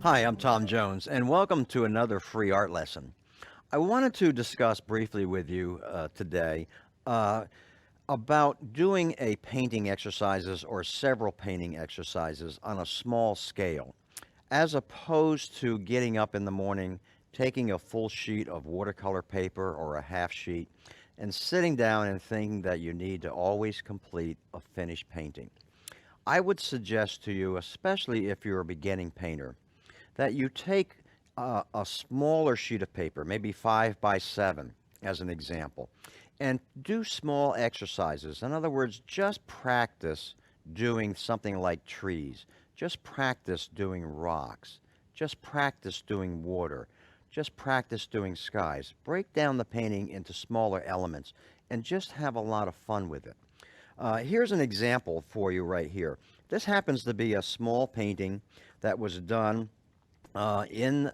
Hi, I'm Tom Jones, and welcome to another free art lesson. I wanted to discuss briefly with you today uh, about doing a painting exercises or several painting exercises on a small scale, as opposed to getting up in the morning, taking a full sheet of watercolor paper or a half sheet, and sitting down and thinking that you need to always complete a finished painting. I would suggest to you, especially if you're a beginning painter, that you take a smaller sheet of paper, maybe 5 by 7 as an example, and do small exercises. In other words, just practice doing something like trees. Just practice doing rocks. Just practice doing water. Just practice doing skies. Break down the painting into smaller elements and just have a lot of fun with it. Here's an example for you right here. This happens to be a small painting that was done in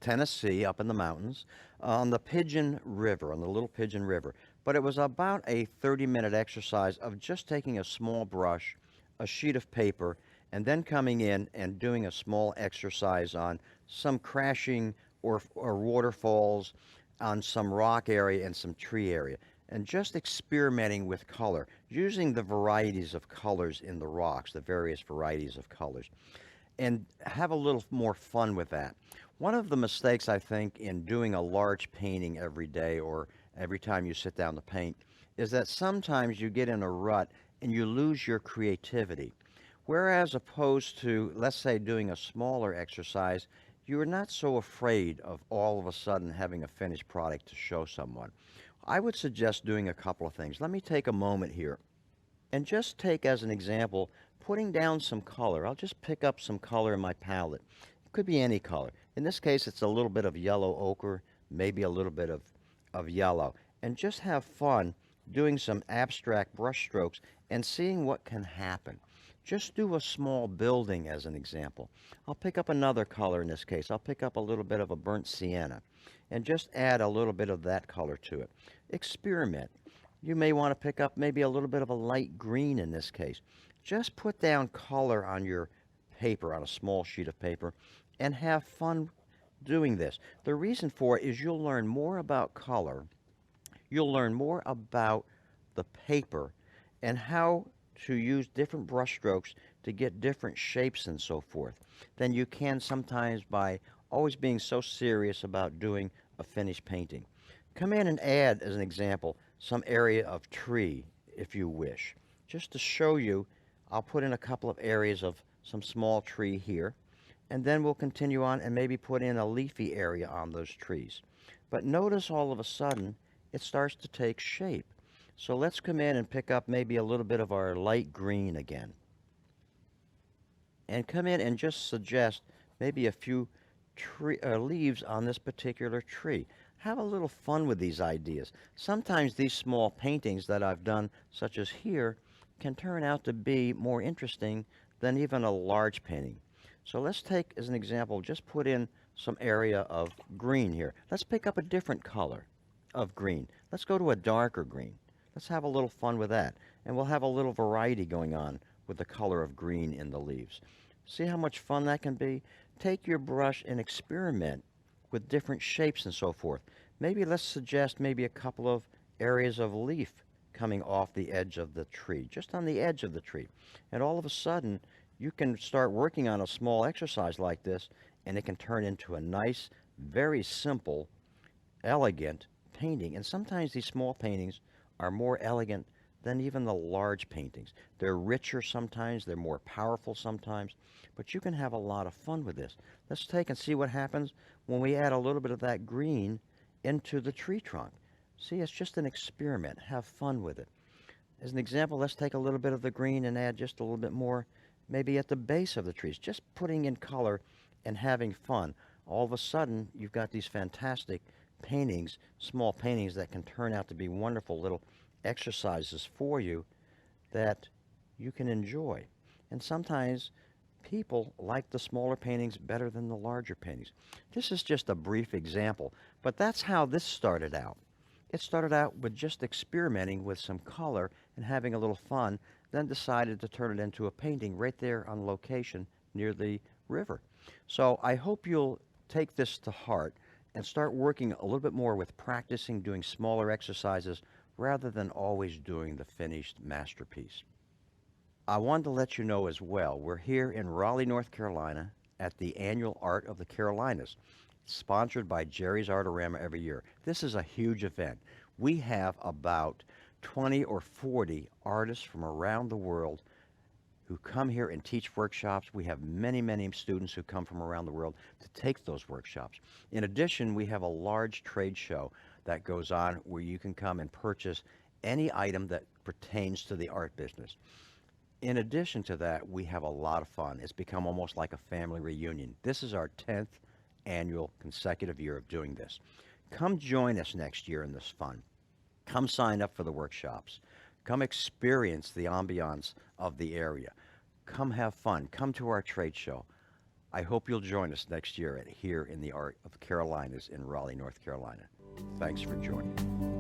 Tennessee, up in the mountains, on the Pigeon River, on the Little Pigeon River. But it was about a 30-minute exercise of just taking a small brush, a sheet of paper, and then coming in and doing a small exercise on some crashing or waterfalls, on some rock area and some tree area. And just experimenting with color, using the varieties of colors in the rocks, the various varieties of colors, and have a little more fun with that. One of the mistakes I think in doing a large painting every day or every time you sit down to paint is that sometimes you get in a rut and you lose your creativity. Whereas opposed to, let's say, doing a smaller exercise, you're not so afraid of all of a sudden having a finished product to show someone. I would suggest doing a couple of things. Let me take a moment here and just take as an example putting down some color. I'll just pick up some color in my palette. It could be any color. In this case, it's a little bit of yellow ochre, maybe a little bit of yellow. And just have fun doing some abstract brush strokes and seeing what can happen. Just do a small building as an example. I'll pick up another color in this case. I'll pick up a little bit of a burnt sienna and just add a little bit of that color to it. Experiment. You may want to pick up maybe a little bit of a light green in this case. Just put down color on your paper, on a small sheet of paper, and have fun doing this. The reason for it is you'll learn more about color, you'll learn more about the paper, and how to use different brush strokes to get different shapes and so forth than you can sometimes by always being so serious about doing a finished painting. Come in and add, as an example, some area of tree if you wish. Just to show you, I'll put in a couple of areas of some small tree here, and then we'll continue on and maybe put in a leafy area on those trees. But notice all of a sudden it starts to take shape. So let's come in and pick up maybe a little bit of our light green again. And come in and just suggest maybe a few leaves on this particular tree. Have a little fun with these ideas. Sometimes these small paintings that I've done, such as here, can turn out to be more interesting than even a large painting. So let's take, as an example, just put in some area of green here. Let's pick up a different color of green. Let's go to a darker green. Let's have a little fun with that. And we'll have a little variety going on with the color of green in the leaves. See how much fun that can be? Take your brush and experiment with different shapes and so forth. Maybe let's suggest maybe a couple of areas of leaf coming off the edge of the tree, just on the edge of the tree. And all of a sudden, you can start working on a small exercise like this, and it can turn into a nice, very simple, elegant painting. And sometimes these small paintings are more elegant than even the large paintings. They're richer sometimes, they're more powerful sometimes, but you can have a lot of fun with this. Let's take and see what happens when we add a little bit of that green into the tree trunk. See, it's just an experiment. Have fun with it. As an example, let's take a little bit of the green and add just a little bit more, maybe at the base of the trees, just putting in color and having fun. All of a sudden, you've got these fantastic paintings, small paintings that can turn out to be wonderful little exercises for you that you can enjoy. And sometimes people like the smaller paintings better than the larger paintings. This is just a brief example, but that's how this started out. It started out with just experimenting with some color and having a little fun, then decided to turn it into a painting right there on location near the River. So I hope you'll take this to heart and start working a little bit more with practicing doing smaller exercises rather than always doing the finished masterpiece. I wanted to let you know as well, we're here in Raleigh, North Carolina at the annual Art of the Carolinas, sponsored by Jerry's Artorama every year. This is a huge event. We have about 20 or 40 artists from around the world who come here and teach workshops. We have many, many students who come from around the world to take those workshops. In addition, we have a large trade show that goes on where you can come and purchase any item that pertains to the art business. In addition to that, we have a lot of fun. It's become almost like a family reunion. This is our 10th annual consecutive year of doing this. Come join us next year in this fun. Come sign up for the workshops. Come experience the ambiance of the area. Come have fun. Come to our trade show. I hope you'll join us next year here in the Art of the Carolinas in Raleigh, North Carolina. Thanks for joining.